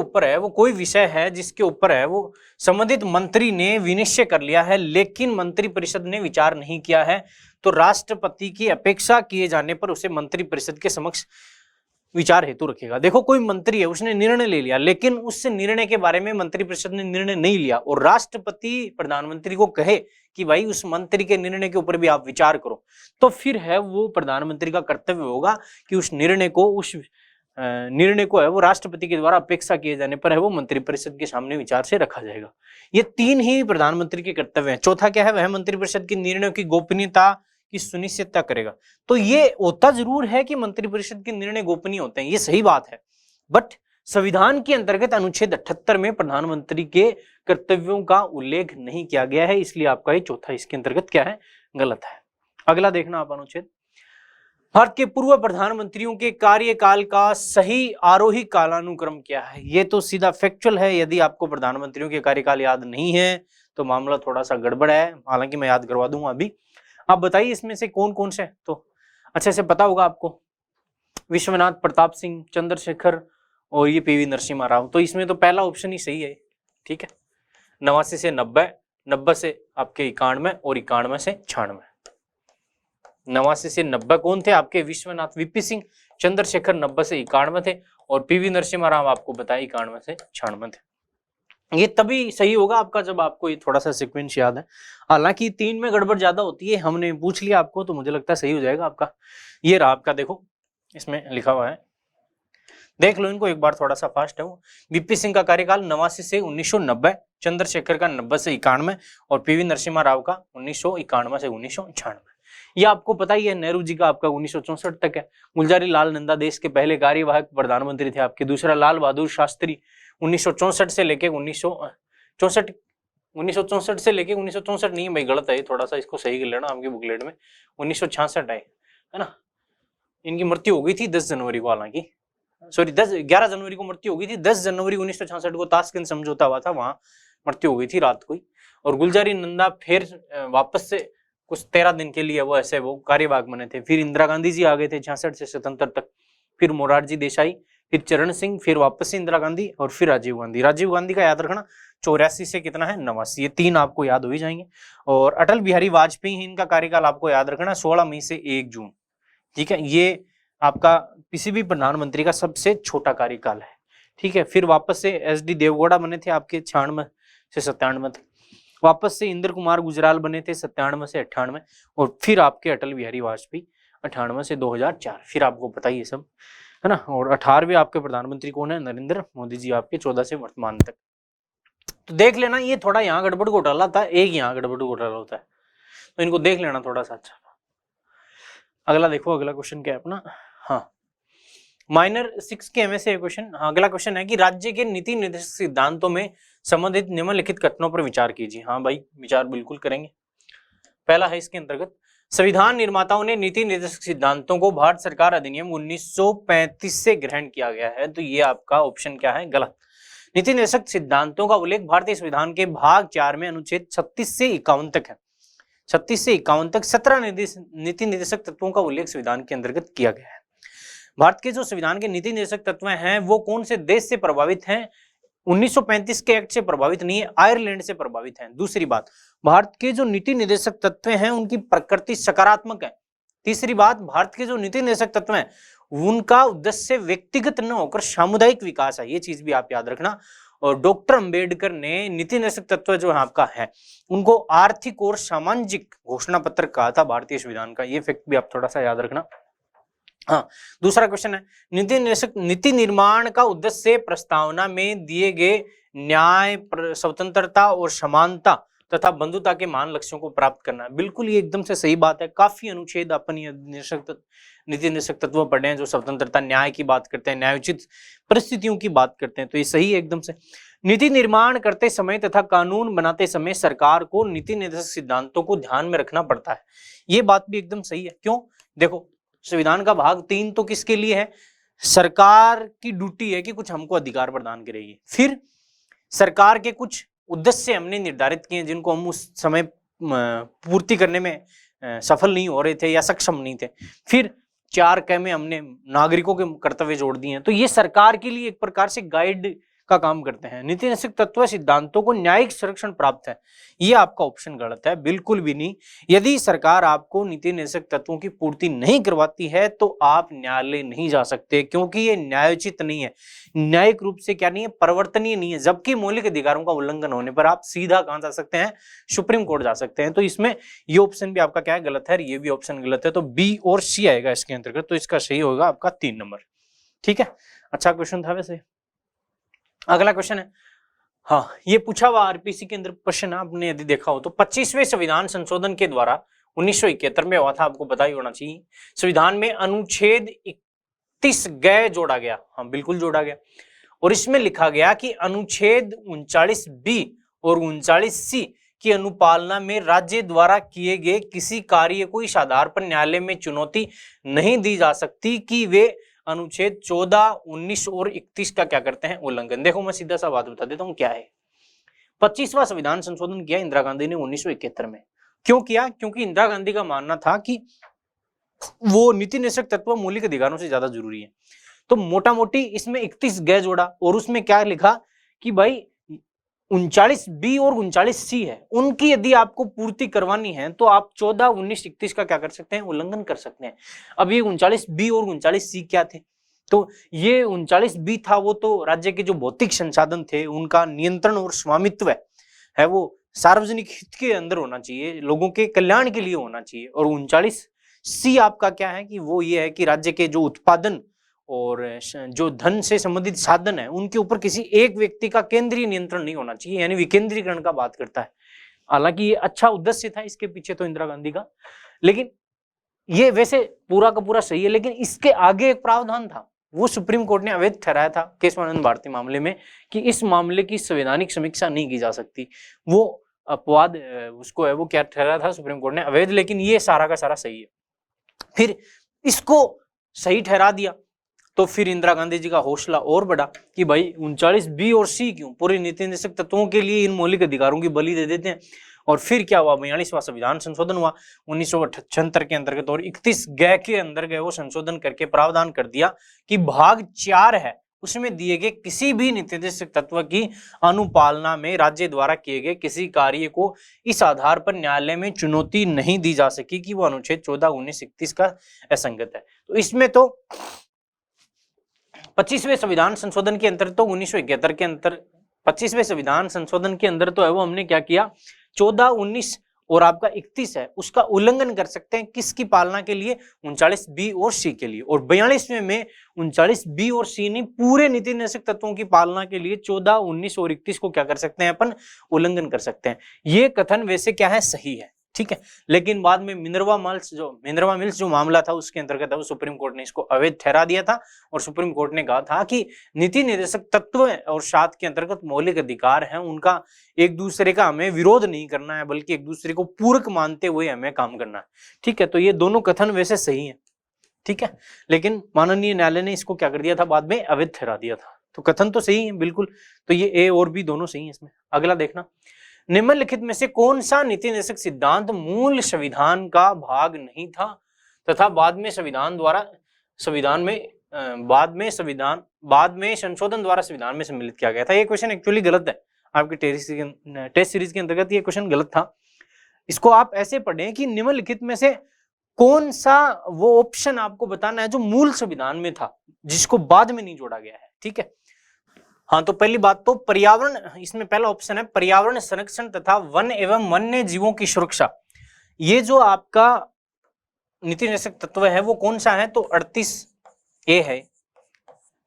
ऊपर है वो संबंधित मंत्री ने विनिश्चय कर लिया है लेकिन मंत्री परिषद ने विचार नहीं किया है, तो राष्ट्रपति की अपेक्षा किए जाने पर उसे मंत्री परिषद के समक्ष विचार हेतु रखेगा। देखो कोई मंत्री है उसने निर्णय ले लिया लेकिन उस निर्णय के बारे में मंत्री परिषद ने निर्णय नहीं लिया और राष्ट्रपति प्रधानमंत्री को कहे कि भाई उस मंत्री के निर्णय के ऊपर भी आप विचार करो, तो फिर है वो प्रधानमंत्री का कर्तव्य होगा कि उस निर्णय को है वो राष्ट्रपति के द्वारा अपेक्षा किए जाने पर है वो मंत्री परिषद के सामने विचार से रखा जाएगा। ये 3 ही प्रधानमंत्री के कर्तव्य हैं। चौथा क्या है, वह मंत्री परिषद के निर्णयों की गोपनीयता की सुनिश्चितता करेगा। तो ये होता जरूर है कि मंत्री परिषद के निर्णय गोपनीय होते हैं, ये सही बात है, बट संविधान के अंतर्गत अनुच्छेद 78 में प्रधानमंत्री के कर्तव्यों का उल्लेख नहीं किया गया है, इसलिए आपका ये चौथा इसके अंतर्गत क्या है, गलत है। अगला देखना आप अनुच्छेद, भारत के पूर्व प्रधानमंत्रियों के कार्यकाल का सही आरोही कालानुक्रम क्या है? ये तो सीधा फैक्चुअल है। यदि आपको प्रधानमंत्रियों के कार्यकाल याद नहीं है तो मामला थोड़ा सा गड़बड़ है, हालांकि मैं याद करवा दूंगा अभी। आप बताइए इसमें से कौन कौन से, तो अच्छे से पता होगा आपको। विश्वनाथ प्रताप सिंह, चंद्रशेखर और ये पीवी नरसिम्हा राव। तो इसमें तो पहला ऑप्शन ही सही है, ठीक है। 89 से 90, 90 से आपके 91 और 91 से 96। 89 से 90 कौन थे आपके? विश्वनाथ वीपी सिंह। चंद्रशेखर 90 से 91 थे और पीवी नरसिम्हा राव आपको बताया 91 से 96 थे। ये तभी सही होगा आपका जब आपको ये थोड़ा सा सीक्वेंस याद है। हालांकि 3 में गड़बड़ ज्यादा होती है, हमने पूछ लिया आपको तो मुझे लगता है सही हो जाएगा आपका। ये रहा आपका, देखो इसमें लिखा हुआ है, देख लो इनको एक बार, थोड़ा सा फास्ट है वो। वीपी सिंह का कार्यकाल 89 से 1990, चंद्रशेखर का 90 से 91 और पीवी नरसिम्हा राव का 1991 से 1996। ये आपको पता ही है। नेहरू जी का आपका 1964 तक है। गुलजारी लाल नंदा देश के पहले कार्यवाहक प्रधानमंत्री थे आपके। दूसरा लाल बहादुर शास्त्री 1964 से लेके 1964 से लेके 1964 नहीं भाई, गलत है, थोड़ा सा इसको सही कर लेना आपकी बुकलेट में। 1966 है ना। इनकी मृत्यु हो गई थी 10 जनवरी को, हालांकि सॉरी 11 जनवरी को मृत्यु हो गई थी। 10 जनवरी 1966 को ताशकंद समझौता हुआ था, वहां मृत्यु हो गई थी रात को ही। और गुलजारी नंदा फिर वापस से कुछ 13 दिन के लिए वो ऐसे वो कार्यवाहक बने थे। फिर इंदिरा गांधी जी आ गए थे 66 से 77 तक, फिर मोरारजी देसाई, फिर चरण सिंह, फिर वापस से इंदिरा गांधी और फिर राजीव गांधी। राजीव गांधी का याद रखना 84 से कितना है 89, ये 3 आपको याद हो ही जाएंगे। और अटल बिहारी वाजपेयी, इनका कार्यकाल आपको याद रखना 16 मई से 1 जून, ठीक है। ये आपका किसी भी प्रधानमंत्री का सबसे छोटा कार्यकाल है, ठीक है। फिर वापस से SD देवगौड़ा बने थे आपके 96 से 97 तक। वापस से इंद्र कुमार गुजराल बने थे 97 से 98 और फिर आपके अटल बिहारी वाजपेयी 98 से 2004। फिर आपको पता ही है सब, है ना। और 18वें आपके प्रधानमंत्री कौन है? नरेंद्र मोदी जी आपके 14 से वर्तमान तक। तो देख लेना, ये थोड़ा यहाँ गड़बड़ घोटाला था, एक यहाँ गड़बड़ घोटाला होता है, तो इनको देख लेना थोड़ा सा। अच्छा, अगला देखो, अगला क्वेश्चन क्या है अपना। हाँ, माइनर 6 के में से क्वेश्चन। हाँ, अगला क्वेश्चन है कि राज्य के नीति निर्देशक सिद्धांतों में संबंधित निम्नलिखित कथनों पर विचार कीजिए। हाँ भाई, विचार बिल्कुल करेंगे। पहला है इसके अंतर्गत, संविधान निर्माताओं ने नीति निर्देशक सिद्धांतों को भारत सरकार अधिनियम 1935 से ग्रहण किया गया है। तो ये आपका ऑप्शन क्या है? गलत। नीति निर्देशक सिद्धांतों का उल्लेख भारतीय संविधान के भाग 4 में अनुच्छेद 36 से 51 तक है। 36 से 51 तक 17 नीति निर्देशक तत्वों का उल्लेख संविधान के अंतर्गत किया गया है। भारत के जो संविधान के नीति निर्देशक तत्व हैं वो कौन से देश से प्रभावित हैं? 1935 के एक्ट से प्रभावित नहीं है, आयरलैंड से प्रभावित हैं। दूसरी बात, भारत के जो नीति निर्देशक तत्व हैं उनकी प्रकृति सकारात्मक है। तीसरी बात, भारत के जो नीति निर्देशक तत्व हैं उनका उद्देश्य व्यक्तिगत न होकर सामुदायिक विकास है। ये चीज भी आप याद रखना। और डॉक्टर अंबेडकर ने नीति निर्देशक तत्व जो आपका है उनको आर्थिक और सामाजिक घोषणा पत्र कहा था भारतीय संविधान का। ये फैक्ट भी आप थोड़ा सा याद रखना। हाँ, दूसरा क्वेश्चन है, नीति निर्माण का उद्देश्य प्रस्तावना में दिए गए न्याय, स्वतंत्रता और समानता तथा बंधुता के महान लक्ष्यों को प्राप्त करना। बिल्कुल ये एकदम से सही बात है। काफी अनुच्छेद अपन नीति निर्देशक तत्व पढ़े हैं जो स्वतंत्रता, न्याय की बात करते हैं, न्यायोचित परिस्थितियों की बात करते हैं, तो ये सही है एकदम से। नीति निर्माण करते समय तथा कानून बनाते समय सरकार को नीति निर्देशक सिद्धांतों को ध्यान में रखना पड़ता है। ये बात भी एकदम सही है। क्यों? देखो, संविधान का भाग 3 तो किसके लिए है? सरकार की ड्यूटी है कि कुछ हमको अधिकार प्रदान करेगी। फिर सरकार के कुछ उद्देश्य हमने निर्धारित किए जिनको हम उस समय पूर्ति करने में सफल नहीं हो रहे थे या सक्षम नहीं थे। फिर 4 क में हमने नागरिकों के कर्तव्य जोड़ दिए हैं। तो ये सरकार के लिए एक प्रकार से गाइड का काम करते हैं। नीति निर्देशक तत्व सिद्धांतों को न्यायिक संरक्षण प्राप्त है। ये आपका ऑप्शन गलत है, बिल्कुल भी नहीं। यदि सरकार आपको नीति निर्देशक तत्वों की पूर्ति नहीं करवाती है तो आप न्यायालय नहीं जा सकते, क्योंकि ये न्यायोचित नहीं है, न्यायिक रूप से क्या नहीं है, परिवर्तनीय नहीं है। जबकि मौलिक अधिकारों का उल्लंघन होने पर आप सीधा कहां जा सकते हैं? सुप्रीम कोर्ट जा सकते हैं। तो इसमें ये ऑप्शन भी आपका क्या है? गलत है। ये भी ऑप्शन गलत है। तो बी और सी आएगा इसके अंतर्गत। तो इसका सही होगा आपका 3 नंबर। ठीक है, अच्छा क्वेश्चन था वैसे। अगला क्वेश्चन है, हाँ, ये पूछा हुआ आरपीसी के अंदर क्वेश्चन आपने यदि देखा हो तो 25वें संविधान संशोधन के द्वारा 1971 में हुआ था, आपको पता ही होना चाहिए। संविधान में अनुच्छेद 31 ग जोड़ा गया। हाँ, बिल्कुल जोड़ा गया। और इसमें लिखा गया कि अनुच्छेद 39B और 39C की अनुपालना में राज्य द्वारा किए गए किसी कार्य को इस आधार पर न्यायालय में चुनौती नहीं दी जा सकती कि वे अनुच्छेद 14, 19 और 31 का क्या करते हैं, उल्लंघन। देखो मैं सीधा सा बात बता देता हूं क्या है। 25वां संविधान संशोधन किया इंदिरा गांधी ने 1971 में। क्यों किया? क्योंकि इंदिरा गांधी का मानना था कि वो नीति निषेधक तत्व मौलिक अधिकारों से ज्यादा जरूरी है। तो मोटा मोटी इसमें 31 गै जोड़ा और उसमें क्या लिखा कि भाई 39B और 39C है, उनकी यदि आपको पूर्ति करवानी है तो आप 14, 19, 31 का क्या कर सकते हैं, उल्लंघन कर सकते हैं। अब ये 39B और 39C क्या थे? तो ये 39B था वो तो राज्य के जो भौतिक संसाधन थे उनका नियंत्रण और स्वामित्व है वो सार्वजनिक हित के अंदर होना चाहिए, लोगों के कल्याण के लिए होना चाहिए। और 39C आपका क्या है कि वो ये है कि राज्य के जो उत्पादन और जो धन से संबंधित साधन है उनके ऊपर किसी एक व्यक्ति का केंद्रीय नियंत्रण नहीं होना चाहिए, यानी विकेंद्रीकरण का बात करता है। हालांकि ये अच्छा उद्देश्य था इसके पीछे तो इंदिरा गांधी का, लेकिन ये वैसे पूरा का पूरा सही है, लेकिन इसके आगे एक प्रावधान था, वो सुप्रीम कोर्ट ने अवैध ठहराया था केशवानंद भारती मामले में कि इस मामले की संवैधानिक समीक्षा नहीं की जा सकती। वो अपवाद उसको है वो क्या ठहराया था सुप्रीम कोर्ट ने, अवैध, लेकिन ये सारा का सारा सही है। फिर इसको सही ठहरा दिया तो फिर इंदिरा गांधी जी का हौसला और बढ़ा कि भाई 39B और C क्यों, पूरे नीति निषेधक तत्वों के लिए इन मौलिक अधिकारों की बलि दे देते हैं। और फिर क्या हुआ, 42वां संविधान संशोधन हुआ 1978 के अंतर्गत और 31 गै के अंदर गए वो संशोधन करके प्रावधान कर दिया कि भाग 4 है उसमें दिए गए किसी भी नीति निषेधक तत्व की अनुपालना में राज्य द्वारा किए गए किसी कार्य को इस आधार पर न्यायालय में चुनौती नहीं दी जा सकी कि वो अनुच्छेद 14, 19, 31 का असंगत है। तो इसमें तो 25वें संविधान संशोधन के अंतर तो 1971 के अंतर 25वें संविधान संशोधन के अंदर तो है वो हमने क्या किया, 14, 19 और आपका 31 है उसका उल्लंघन कर सकते हैं, किसकी पालना के लिए, 39B और C के लिए। और 42वें में 39B और C नहीं, पूरे नीति निषेधक तत्वों की पालना के लिए 14, 19 और 31 को क्या कर सकते हैं, अपन उल्लंघन कर सकते हैं। ये कथन वैसे क्या है, सही है, ठीक है। लेकिन बाद में मिनर्वा मिल्स जो मामला था उसके अंतर्गत वो सुप्रीम कोर्ट ने इसको अवैध ठहरा दिया था और सुप्रीम कोर्ट ने कहा था कि नीति निर्देशक तत्व और 7 के अंतर्गत मौलिक अधिकार हैं, उनका एक दूसरे का हमें विरोध नहीं करना है बल्कि एक दूसरे को पूरक मानते हुए हमें काम करना है, ठीक है। तो ये दोनों कथन वैसे सही है, ठीक है, लेकिन माननीय न्यायालय ने इसको क्या कर दिया था, बाद में अवैध ठहरा दिया था। तो कथन तो सही है बिल्कुल, तो ये A और B दोनों सही है इसमें। अगला देखना, निम्नलिखित में से कौन सा नीति निषेधक सिद्धांत मूल संविधान का भाग नहीं था तथा बाद में संशोधन द्वारा संविधान में सम्मिलित किया गया था। ये क्वेश्चन एक्चुअली गलत है, आपके टेस्ट सीरीज के अंतर्गत ये क्वेश्चन गलत था। इसको आप ऐसे पढ़ें कि निम्नलिखित में से कौन सा वो ऑप्शन आपको बताना है जो मूल संविधान में था जिसको बाद में नहीं जोड़ा गया है, ठीक है। हाँ, तो पहली बात तो पर्यावरण, इसमें पहला ऑप्शन है पर्यावरण संरक्षण तथा वन एवं वन्य जीवों की सुरक्षा। ये जो आपका नीति निषेधक तत्व है वो कौन सा है, तो 38A है,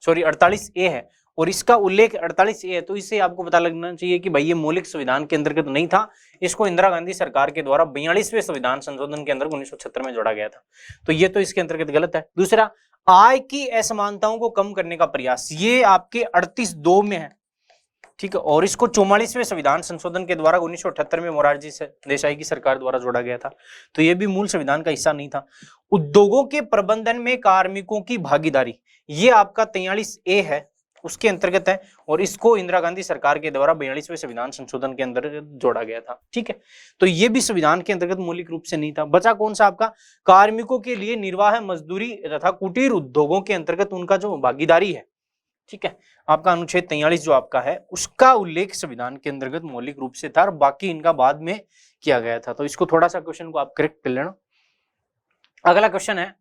सॉरी 48A है और इसका उल्लेख 48A है। तो इससे आपको पता लगना चाहिए कि भाई ये मौलिक संविधान के अंतर्गत नहीं था, इसको इंदिरा गांधी सरकार के द्वारा 42वें संविधान संशोधन के अंदर 1976 में जोड़ा गया था। तो ये तो इसके अंतर्गत गलत है। दूसरा, आय की असमानताओं को कम करने का प्रयास, ये आपके 38(2) में है, ठीक है, और इसको 44वें संविधान संशोधन के द्वारा 1978 में मोरारजी देसाई की सरकार द्वारा जोड़ा गया था। तो ये भी मूल संविधान का हिस्सा नहीं था। उद्योगों के प्रबंधन में कार्मिकों की भागीदारी, ये आपका 43A है, उसके अंतर्गत है और इसको इंदिरा गांधी सरकार के द्वारा 42वें संविधान संशोधन के अंदर जोड़ा गया था, ठीक है। तो ये भी संविधान के अंतर्गत मौलिक रूप से नहीं था। बचा कौन सा आपका, कार्मिकों के लिए निर्वाह मजदूरी तथा कुटीर उद्योगों के अंतर्गत उनका जो भागीदारी है, ठीक है, आपका अनुच्छेद 43 जो आपका है उसका उल्लेख संविधान के अंतर्गत मौलिक रूप से था और बाकी इनका बाद में किया गया था। तो इसको थोड़ा सा क्वेश्चन को आप करेक्ट कर लेना। अगला क्वेश्चन है,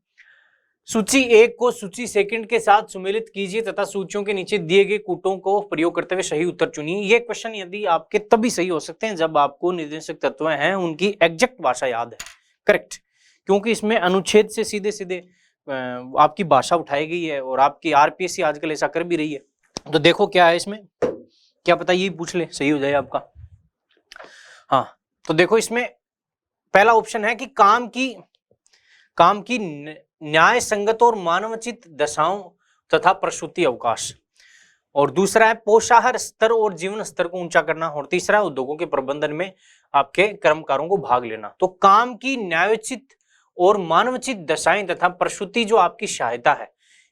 सूची 1 को सूची 2 के साथ सुमेलित कीजिए तथा सूचियों के नीचे दिए गए कूटों को प्रयोग करते हुए सही उत्तर चुनिए। ये क्वेश्चन यदि आपके तभी सही हो सकते हैं जब आपको निर्देशक तत्व हैं उनकी एग्जैक्ट भाषा याद है, करेक्ट, क्योंकि इसमें अनुच्छेद से सीधे सीधे आपकी भाषा उठाई गई है और आपकी आरपीएससी आजकल ऐसा कर भी रही है। तो देखो क्या है इसमें, क्या पता यही पूछ ले, सही हो जाए आपका। हाँ, तो देखो इसमें पहला ऑप्शन है कि काम की न्याय संगत और मानवोचित दशाओं तथा प्रसूति अवकाश, और दूसरा है पोषाहार स्तर और जीवन स्तर को ऊंचा करना, और तीसरा उद्योगों के प्रबंधन में आपके कर्मकारों को भाग लेना। तो काम की न्यायोचित और मानवोचित दशाएं तथा प्रसूति जो आपकी सहायता है,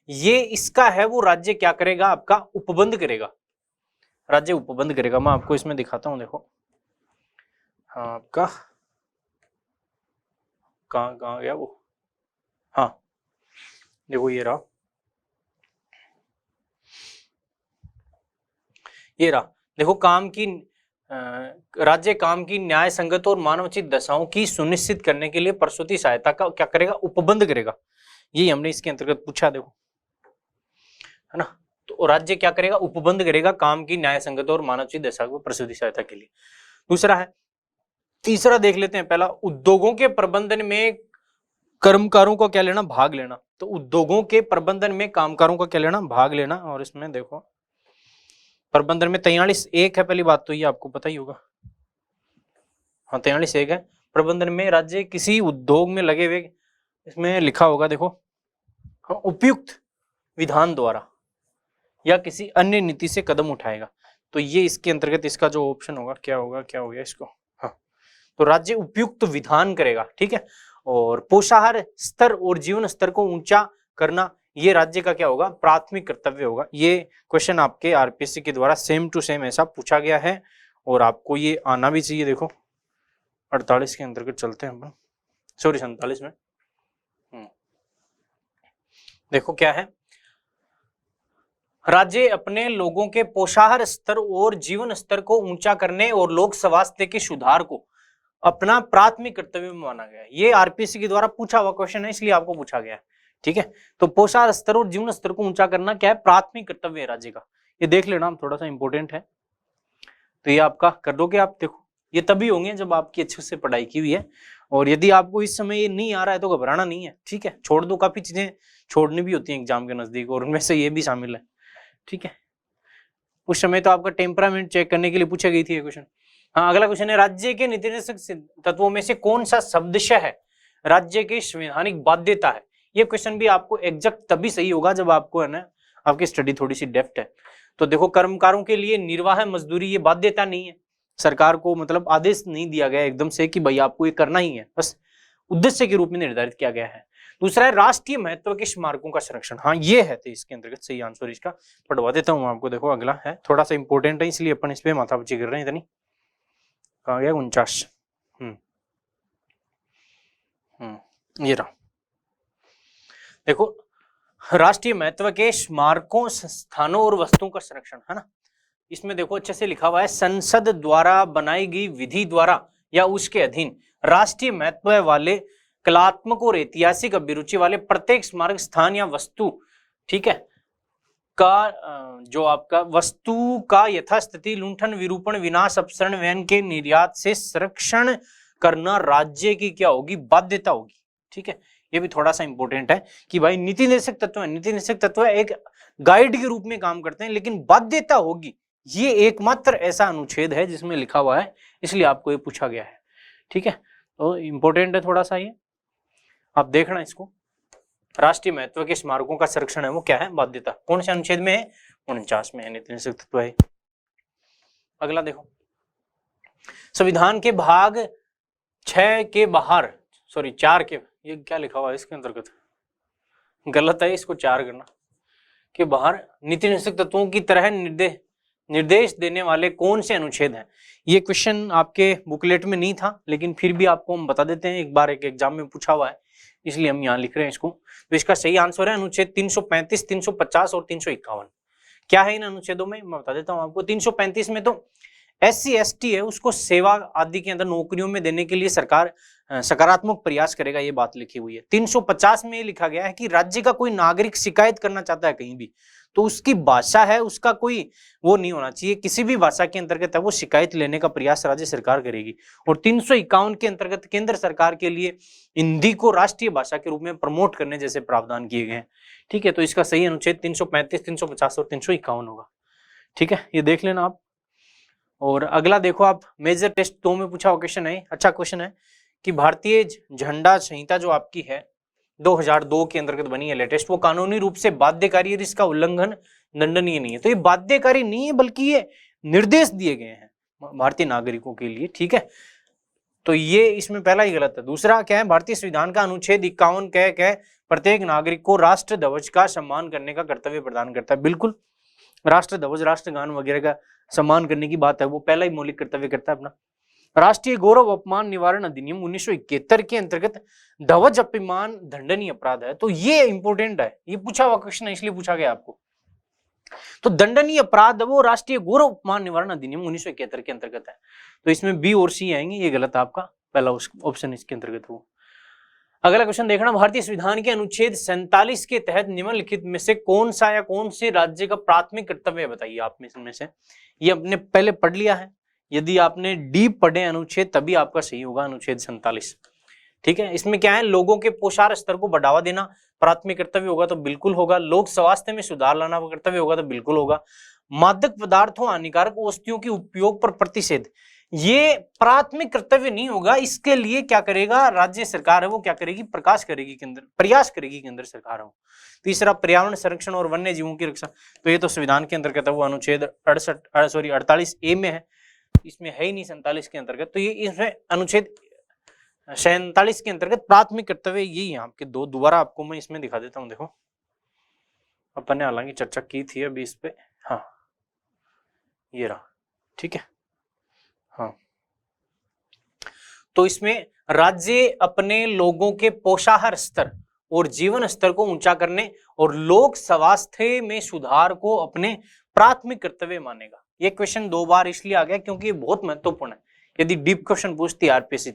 ये इसका है वो राज्य क्या करेगा, आपका उपबंध करेगा, राज्य उपबंध करेगा। मैं आपको इसमें दिखाता हूं, देखो हाँ आपका कहाँ गया वो, हाँ देखो ये रहा, ये रहा, देखो काम की राज्य काम की न्याय संगत और मानवोचित दशाओं की सुनिश्चित करने के लिए प्रसूति सहायता का क्या करेगा, उपबंध करेगा। ये हमने इसके अंतर्गत पूछा, देखो है ना। तो राज्य क्या करेगा, उपबंध करेगा काम की न्याय संगत और मानवोचित दशा को प्रसूति सहायता के लिए। दूसरा है, तीसरा देख लेते हैं, पहला उद्योगों के प्रबंधन में कर्मकारों का क्या लेना, भाग लेना। तो उद्योगों के प्रबंधन में कामकारों का क्या लेना, भाग लेना। और इसमें देखो प्रबंधन में 43(1) है, पहली बात तो ये आपको पता ही होगा, हाँ 43(1) है। प्रबंधन में राज्य किसी उद्योग में लगे हुए, इसमें लिखा होगा देखो, उपयुक्त विधान द्वारा या किसी अन्य नीति से कदम उठाएगा। तो ये इसके अंतर्गत इसका जो ऑप्शन होगा क्या होगा, क्या हो गया इसको, हाँ तो राज्य उपयुक्त विधान करेगा, ठीक है। और पोषाहार स्तर और जीवन स्तर को ऊंचा करना, ये राज्य का क्या होगा, प्राथमिक कर्तव्य होगा। ये क्वेश्चन आपके आरपीएससी के द्वारा सेम टू सेम ऐसा पूछा गया है और आपको ये आना भी चाहिए। देखो 48 के अंतर्गत चलते हैं, सॉरी 47 में, देखो क्या है, राज्य अपने लोगों के पोषाहार स्तर और जीवन स्तर को ऊंचा करने और लोक स्वास्थ्य के सुधार को अपना प्राथमिक कर्तव्य में माना गया है। ये आरपीएससी के द्वारा पूछा हुआ क्वेश्चन है, इसलिए आपको पूछा गया है, ठीक है। तो पोषाहार स्तर और जीवन स्तर को ऊंचा करना क्या है, प्राथमिक कर्तव्य है राज्य का। ये देख लेना, थोड़ा सा इंपॉर्टेंट है, तो ये आपका कर दोगे आप। देखो ये तभी होंगे जब आपकी अच्छे से पढ़ाई की हुई है, और यदि आपको इस समय ये नहीं आ रहा है तो घबराना नहीं है, ठीक है। छोड़ दो, काफी चीजें छोड़नी भी होती हैं एग्जाम के नजदीक, और उनमें से ये भी शामिल है, ठीक है। उस समय तो आपका टेम्परामेंट चेक करने के लिए पूछा गई थी ये क्वेश्चन। हाँ अगला क्वेश्चन है, राज्य के नीति निर्देशक तत्वों में से कौन सा शब्दशः है राज्य की संवैधानिक बाध्यता है। ये क्वेश्चन भी आपको एग्जैक्ट तभी सही होगा जब आपको है ना आपकी स्टडी थोड़ी सी डेप्थ है। तो देखो कर्मकारों के लिए निर्वाह मजदूरी ये बाध्यता नहीं है, सरकार को मतलब आदेश नहीं दिया गया एकदम से कि भाई आपको ये करना ही है, बस उद्देश्य के रूप में निर्धारित किया गया है। दूसरा है राष्ट्रीय महत्व के स्मारकों का संरक्षण, हाँ ये है, तो इसके अंतर्गत सही आंसर इसका पढ़वा देता हूँ आपको। देखो अगला है, थोड़ा सा इंपॉर्टेंट है इसलिए अपन इस पे माथापच्ची कर रहे हैं, इतनी कहा गया 49, ये रहा। देखो राष्ट्रीय महत्व के स्मारकों संस्थानों और वस्तुओं का संरक्षण, है ना। इसमें देखो अच्छे से लिखा हुआ है, संसद द्वारा बनाई गई विधि द्वारा या उसके अधीन राष्ट्रीय महत्व वाले कलात्मक और ऐतिहासिक अभिरुचि वाले प्रत्येक स्मारक स्थान या वस्तु, ठीक है, का जो आपका वस्तु का यथास्थिति लुंठन विरूपण विनाश अपसरण वहन के निर्यात से संरक्षण करना राज्य की क्या होगी, बाध्यता होगी, ठीक है। ये भी थोड़ा सा इंपॉर्टेंट है कि भाई नीति निर्देशक तत्व है, नीति निर्देशक तत्व एक गाइड के रूप में काम करते हैं, लेकिन बाध्यता होगी ये एकमात्र ऐसा अनुच्छेद है जिसमें लिखा हुआ है, इसलिए आपको ये पूछा गया है, ठीक है। तो इंपॉर्टेंट है थोड़ा सा, ये आप देखना इसको। राष्ट्रीय महत्व के स्मारकों का संरक्षण है वो क्या है, बाध्यता, कौन से अनुच्छेद में है, 49 में है, नीति निर्देशक तत्व है। अगला देखो, संविधान के भाग 6 के बाहर, सॉरी 4 के, ये क्या लिखा हुआ है इसके अंतर्गत, गलत है, इसको 4 करना, के बाहर नीति निर्देशक तत्वों की तरह निर्देश देने वाले कौन से अनुच्छेद हैं। ये क्वेश्चन आपके बुकलेट में नहीं था, लेकिन फिर भी आपको हम बता देते हैं, एक बार एक एग्जाम में पूछा हुआ है इसलिए हम यहाँ लिख रहे हैं इसको। तो इसका सही आंसर है अनुच्छेद 335, 350 और 351। क्या है इन अनुच्छेदों में, मैं बता देता हूँ आपको। 335 में तो SC ST है, उसको सेवा आदि के अंदर नौकरियों में देने के लिए सरकार सकारात्मक प्रयास करेगा, ये बात लिखी हुई है। 350 में लिखा गया है कि राज्य का कोई नागरिक शिकायत करना चाहता है कहीं भी, तो उसकी भाषा है, उसका कोई वो नहीं होना चाहिए, किसी भी भाषा के अंतर्गत है वो शिकायत लेने का प्रयास राज्य सरकार करेगी। और 351 के अंतर्गत केंद्र सरकार के लिए हिंदी को राष्ट्रीय भाषा के रूप में प्रमोट करने जैसे प्रावधान किए गए हैं, ठीक है। तो इसका सही अनुच्छेद 335, 350 और 351 होगा, ठीक है, ये देख लेना आप। और अगला देखो आप, मेजर टेस्ट 2 में पूछा हुआ क्वेश्चन है, अच्छा क्वेश्चन है कि भारतीय झंडा संहिता जो आपकी है 2002 के अंतर्गत बनी है लेटेस्ट, वो कानूनी रूप से बाध्यकारी है, इसका उल्लंघन दंडनीय नहीं है। तो ये बाध्यकारी नहीं है, बल्कि ये निर्देश दिए गए हैं भारतीय नागरिकों के लिए, ठीक है। तो ये इसमें पहला ही गलत है। दूसरा क्या है, भारतीय संविधान का अनुच्छेद 51 कह प्रत्येक नागरिक को राष्ट्र ध्वज का सम्मान करने का कर्तव्य प्रदान करता है। बिल्कुल, राष्ट्र ध्वज, राष्ट्रगान वगैरह का सम्मान करने की बात है, वो पहला ही मौलिक कर्तव्य करता है अपना। राष्ट्रीय गौरव अपमान निवारण अधिनियम 1971 के अंतर्गत ध्वज अपमान दंडनीय अपराध है। तो ये इंपॉर्टेंट है, ये पूछा हुआ क्वेश्चन है, इसलिए पूछा गया आपको। तो दंडनीय अपराध वो राष्ट्रीय गौरव अपमान निवारण अधिनियम 1971 के अंतर्गत है। तो इसमें बी और सी आएंगे, ये गलत है आपका पहला ऑप्शन इसके अंतर्गत वो। अगला क्वेश्चन देखना, भारतीय संविधान के अनुच्छेद 47 के तहत निम्नलिखित में से कौन सा या कौन से राज्य का प्राथमिक कर्तव्य है, बताइए आप में से। ये अपने पहले पढ़ लिया है, यदि आपने डीप पढ़े अनुच्छेद तभी आपका सही होगा अनुच्छेद 47। ठीक है, इसमें क्या है, लोगों के पोषण स्तर को बढ़ावा देना प्राथमिक कर्तव्य होगा, तो बिल्कुल होगा। लोक स्वास्थ्य में सुधार लाना कर्तव्य होगा, तो बिल्कुल होगा। मादक पदार्थों हानिकारक वस्तुओं के उपयोग पर प्रतिषेध, ये प्राथमिक कर्तव्य नहीं होगा। इसके लिए क्या करेगा राज्य सरकार है, वो क्या करेगी, प्रयास करेगी केंद्र सरकार हो। तीसरा, पर्यावरण संरक्षण और वन्य जीवों की रक्षा, तो ये तो संविधान के अंतर्गत है, वो अनुच्छेद 48A में है, इसमें है ही नहीं 47 के अंतर्गत। तो ये इसमें अनुच्छेद 47 के अंतर्गत प्राथमिक कर्तव्य यही है आपके दो। दोबारा आपको मैं इसमें दिखा देता हूं, देखो अपन ने हालांकि चर्चा की थी अभी इस पे, हाँ ये रहा, ठीक है। हाँ, तो इसमें राज्य अपने लोगों के पोषाहार स्तर और जीवन स्तर को ऊंचा करने और लोक स्वास्थ्य में सुधार को अपने प्राथमिक कर्तव्य मानेगा। ये क्वेश्चन 2 बार इसलिए आ गया क्योंकि ये बहुत महत्वपूर्ण है। यदि डीप क्वेश्चन पूछती है आरपीएससी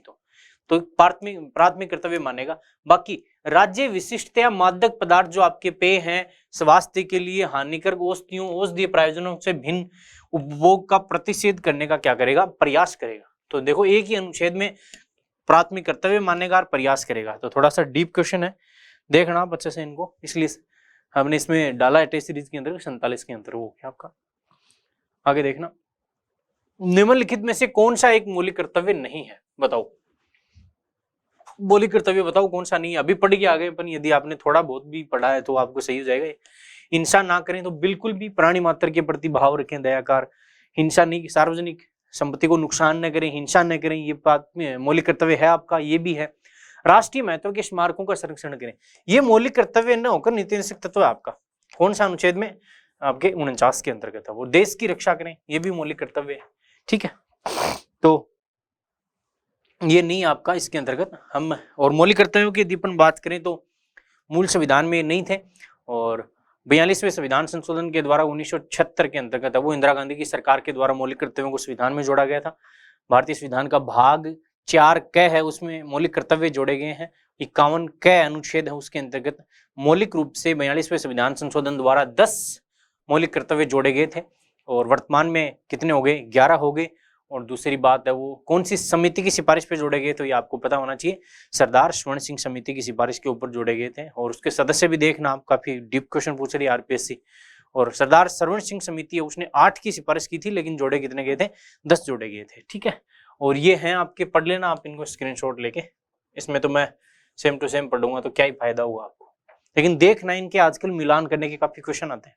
तो प्राथमिक कर्तव्य मानेगा। बाकी राज्य विशिष्टता मादक पदार्थ जो आपके पेय हैं, स्वास्थ्य के लिए हानिकारक वस्तुओं औषधीय प्रयोजनों से भिन्न उपभोग का प्रतिषेध करने का क्या करेगा, प्रयास करेगा। तो देखो एक ही अनुच्छेद में प्राथमिक कर्तव्य मानेगा और प्रयास करेगा। तो थोड़ा सा डीप क्वेश्चन है, देखना आप अच्छे से इनको, इसलिए हमने इसमें डाला है टेस्ट सीरीज के अंदर 47 के अंदर। वो क्या आपका आगे देखना, निम्नलिखित में से कौन सा एक मौलिक कर्तव्य नहीं है, बताओ मौलिक कर्तव्य बताओ कौन सा नहीं है। अभी पढ़ के आ गए अपन, यदि आपने थोड़ा बहुत भी पढ़ा है तो आपको सही हो जाएगा। हिंसा ना करें, तो बिल्कुल भी प्राणी मात्र के प्रति भाव रखें दयाकार, हिंसा नहीं, सार्वजनिक संपत्ति को नुकसान न करें, हिंसा न करें, ये बात में मौलिक कर्तव्य है आपका, ये भी है। राष्ट्रीय महत्व के स्मारकों का संरक्षण करें, ये मौलिक कर्तव्य न होकर नीति निषेध तत्व है आपका। कौन सा अनुच्छेद में, आपके 49 के अंतर्गत है वो। देश की रक्षा करें, ये भी मौलिक कर्तव्य है, ठीक है। तो ये नहीं आपका इसके अंतर्गत हम। और मौलिक कर्तव्यों की यदि अपन बात करें तो मूल संविधान में नहीं थे, और 42वें संविधान संशोधन के द्वारा 1976 के अंतर्गत वो इंदिरा गांधी की सरकार के द्वारा मौलिक कर्तव्यों को संविधान में जोड़ा गया था। भारतीय संविधान का भाग 4 क है, उसमें मौलिक कर्तव्य जोड़े गए हैं। 51 क अनुच्छेद है, उसके अंतर्गत मौलिक रूप से 42वें संविधान संशोधन द्वारा 10 मौलिक कर्तव्य जोड़े गए थे, और वर्तमान में कितने हो गए, 11 हो गए। और दूसरी बात है वो कौन सी समिति की सिफारिश पे जोड़े गए, तो ये आपको पता होना चाहिए, सरदार स्वर्ण सिंह समिति की सिफारिश के ऊपर जोड़े गए थे। और उसके सदस्य भी देखना आप, काफी डीप क्वेश्चन पूछ रही है आरपीएससी। और सरदार स्वर्ण सिंह समिति है, उसने 8 की सिफारिश की थी, लेकिन जोड़े कितने गए थे, 10 जोड़े गए थे, ठीक है। और ये हैं आपके, पढ़ लेना आप इनको स्क्रीनशॉट लेके। इसमें तो मैं सेम टू सेम पढ़ूंगा तो क्या ही फायदा हुआ आपको, लेकिन देखना इनके आजकल मिलान करने के काफी क्वेश्चन आते हैं।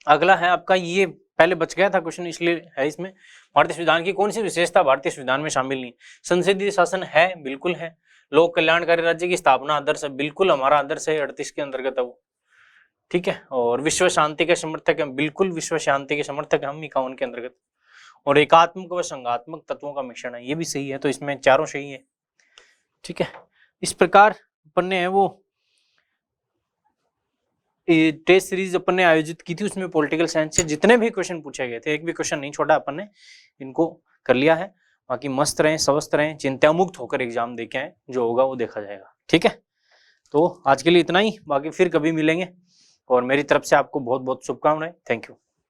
अगला है आपका, ये पहले बच गया था क्वेश्चन इसलिए है इसमें, भारतीय संविधान की कौन सी विशेषता भारतीय संविधान में शामिल नहीं। संसदीय शासन है, बिल्कुल है। लोक कल्याणकारी राज्य की स्थापना आदर्श है, बिल्कुल हमारा आदर्श है, 38 के अंतर्गत है वो, ठीक है। और विश्व शांति के समर्थक है, बिल्कुल विश्व शांति के समर्थक हम 51 के अंतर्गत। और एकात्मक व संघात्मक तत्वों का मिश्रण है, ये भी सही है। तो इसमें चारों सही है, ठीक है। इस प्रकार अपन ने है वो टेस्ट सीरीज अपन ने आयोजित की थी, उसमें पॉलिटिकल साइंस से जितने भी क्वेश्चन पूछे गए थे, एक भी क्वेश्चन नहीं छोड़ा अपन ने, इनको कर लिया है। बाकी मस्त रहें, स्वस्थ रहें, चिंता मुक्त होकर एग्जाम दे के आए, जो होगा वो देखा जाएगा, ठीक है। तो आज के लिए इतना ही, बाकी फिर कभी मिलेंगे, और मेरी तरफ से आपको बहुत बहुत शुभकामनाएं। Thank you.